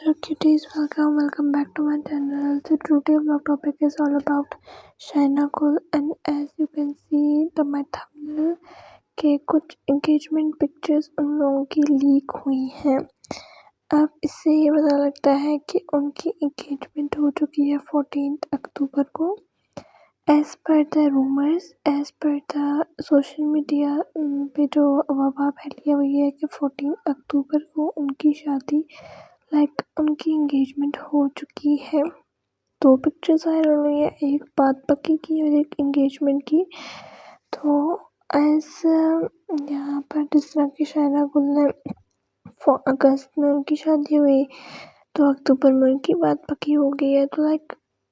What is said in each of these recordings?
Hello cuties, welcome back to my channel. So today vlog topic is all about Shaina Gul, and as you can see the my thumbnail के कुछ engagement pictures उन लोगों की leak हुई हैं। अब इससे ये पता लगता है कि उनकी engagement हो चुकी है 14 अक्टूबर को। As per the rumors, as per the social media पे जो अफवाह फैली है वो ये है कि 14 अक्टूबर को उनकी शादी उनकी एंगेजमेंट हो चुकी है। 2 पिक्चर्स वायरल हुई है, एक बात पक्की की और एक एंगेजमेंट की। तो यहाँ पर जिस तरह की शायरा गुल ने अगस्त में उनकी शादी हुई तो अक्टूबर में उनकी बात पक्की हो गई है। तो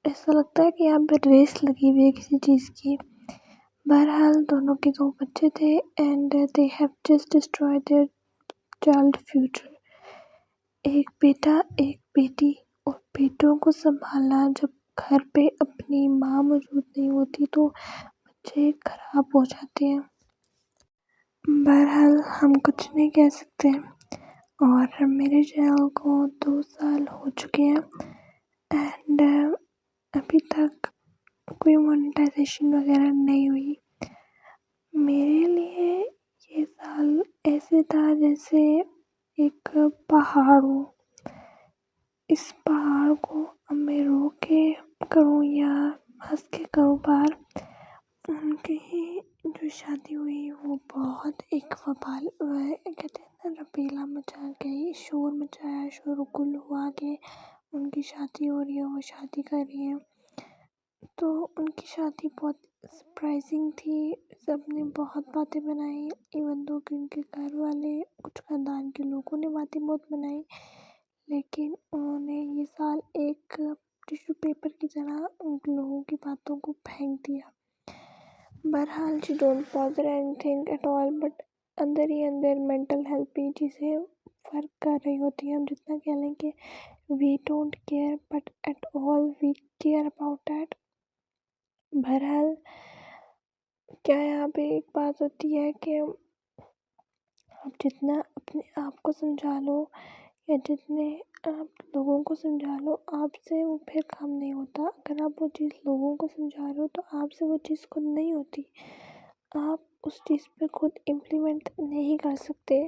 ऐसा लगता है कि यहाँ पे रेस लगी हुई है किसी चीज़ की। बहरहाल दोनों के 2 बच्चे थे and they have just destroyed their child future. एक बेटा एक बेटी, और बेटों को संभालना जब घर पे अपनी माँ मौजूद नहीं होती तो बच्चे खराब हो जाते हैं। बहरहाल हम कुछ नहीं कह सकते और मेरे चैनल को 2 साल हो चुके हैं एंड अभी तक कोई मोनेटाइजेशन वगैरह नहीं हुई। मेरे लिए ये साल ऐसे था जैसे एक पहाड़ हो। इस पहाड़ को अब मैं रो के करूँ या हंस के करूँ पार। उनकी जो शादी हुई वो बहुत एक वबाल कहते हैं ना, रपेला मचा गई, शोर मचाया, शोरगुल हुआ कि उनकी शादी हो रही है, वो शादी कर रही है। तो उनकी शादी बहुत सरप्राइजिंग थी, सबने बहुत बातें बनाई, इवन दो कि उनके घर वाले कुछ खानदान के लोगों ने बातें बहुत बनाई, लेकिन उन्होंने ये साल एक टिश्यू पेपर की तरह उन लोगों की बातों को फेंक दिया। बहरहाल she don't bother anything at all, but अंदर ही अंदर मेंटल हेल्थ भी चीज़ें फ़र्क कर रही होती हैं। हम जितना कह लें कि we don't care, but at all we care about that. बहरहाल क्या यहाँ पे एक बात होती है कि आप जितना अपने आप को समझा लो या जितने आप लोगों को समझा लो, आपसे वो फिर काम नहीं होता। अगर आप वो चीज़ लोगों को समझा रहे हो तो आपसे वो चीज़ खुद नहीं होती। आप उस चीज़ पर खुद इम्प्लीमेंट नहीं कर सकते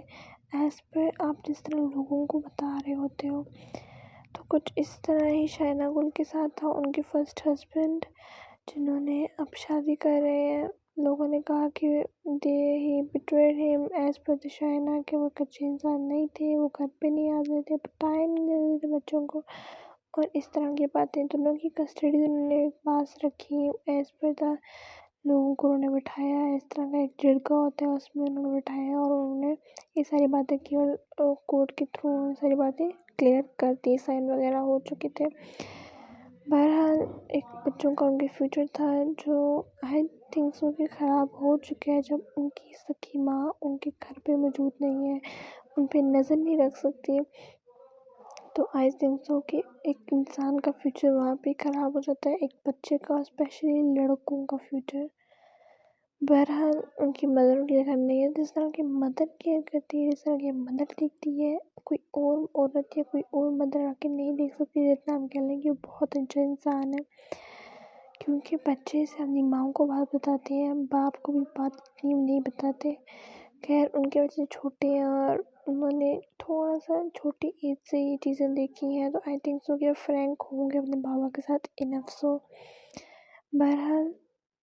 एज़ पर आप जिस तरह लोगों को बता रहे होते हो। तो कुछ इस तरह ही शाइना गुल के साथ था। उनके फर्स्ट हस्बैंड जिन्होंने अब शादी कर रहे हैं, लोगों ने कहा कि he betrayed him as per the शाइना, कि वो अच्छे इंसान नहीं थे, वो घर पे नहीं आ रहे थे, टाइम नहीं देते थे बच्चों को, और इस तरह की बातें। दोनों की कस्टडी उन्होंने पास रखी एज़ पर द लोगों को उन्होंने बिठाया। इस तरह का एक जिरगा होता है उसमें उन्होंने बिठाया और उन्होंने ये सारी बातें की और कोर्ट के थ्रू सारी बातें क्लियर कर दी, साइन वगैरह हो चुके थे। बहरहाल एक बच्चों का उनके फ्यूचर था जो आई थिंक सो कि ख़राब हो चुका है जब उनकी सखी माँ उनके घर पे मौजूद नहीं है, उन पे नज़र नहीं रख सकती। तो आई थिंक सो कि एक इंसान का फ्यूचर वहाँ पे ख़राब हो जाता है, एक बच्चे का, स्पेशली लड़कों का फ्यूचर। बहरहाल उनकी मदर उनके घर नहीं है, जिस तरह की मदर केयर करती है, जिस तरह की मदर देखती है, कोई और औरत या कोई और मदर आके नहीं देख सकती। जितना हम कह लें कि वो बहुत अच्छा इंसान है, क्योंकि बच्चे से अपनी माँ को बात बताते हैं, बाप को भी बात इतनी नहीं बताते। खैर उनके बच्चे छोटे हैं और उन्होंने थोड़ा सा छोटी एज से ये चीज़ें देखी हैं, तो आई थिंक सो कि फ्रैंक होंगे अपने बाबा के साथ इनफ सो। बहरहाल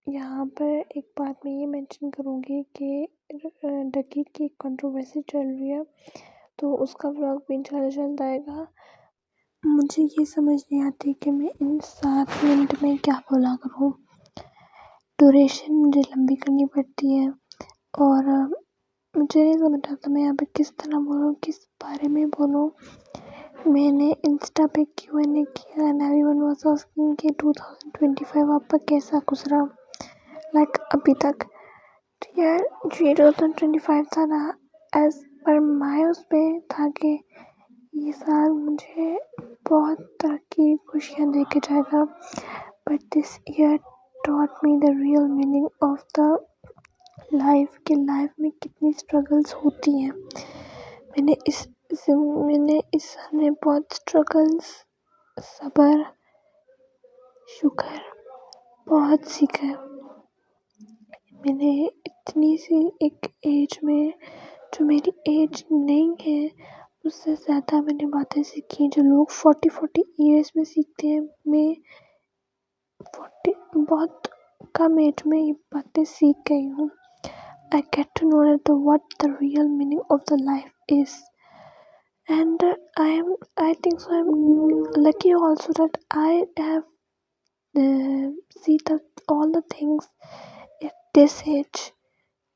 यहाँ पर एक बात मैं ये मेंशन करूँगी कि डकी की कंट्रोवर्सी चल रही है, तो उसका व्लॉग भी इंशाल्लाह जल्द आएगा। मुझे ये समझ नहीं आती कि मैं इन 7 मिनट में क्या बोला करूँ। ड्यूरेशन मुझे लंबी करनी पड़ती है और मुझे नहीं समझ आता मैं यहाँ पे किस तरह बोलूँ, किस बारे में बोलूँ। मैंने इंस्टा पे Q&A किया एंड एवरीवन वाज आस्किंग कि 2025 आपका कैसा गुजरा, अभी तक। तो यार ये 2025 था ना, एज पर माय उस पे था कि ये साल मुझे बहुत तरह की खुशियाँ दे के जाएगा, but this year taught me the real meaning of the life, कि लाइफ में कितनी स्ट्रगल्स होती हैं। मैंने इस میں نے اس سال میں بہت اسٹرگلس، صبر، شکر بہت سیکھا ہے. میں نے اتنی سی ایک ایج میں، جو میری ایج نہیں ہے اس سے زیادہ میں نے باتیں سیکھی جو لوگ 40 ایئرس میں سیکھتے ہیں. میں بہت کم ایج میں یہ باتیں سیکھ گئی ہوں. I get to know that what the real meaning of the life is, and I think so I'm lucky also that I have see all the things at this age.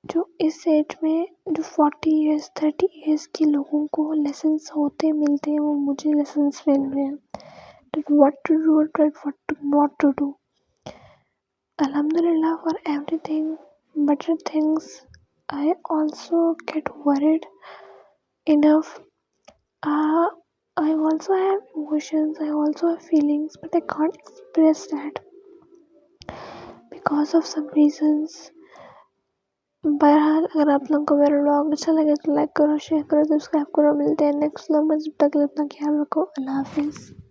جو اس age میں جو 40 years 30 years کے لوگوں کو lessons ہوتے ملتے ہیں، وہ مجھے لیسنس مل رہے ہیں that what to do and what to not to do. Alhamdulillah for everything, better things. I also get worried enough. I also have emotions, I also have feelings, but I can't express that because of some reasons. بہرحال اگر آپ لوگوں کو میرا vlog اچھا لگے تو like کرو، شیئر کرو، سبسکرائب کرو. ملتے ہیں نیکسٹ ولاگ میں، جب تک کے لیے اپنا خیال رکھو. اللہ حافظ.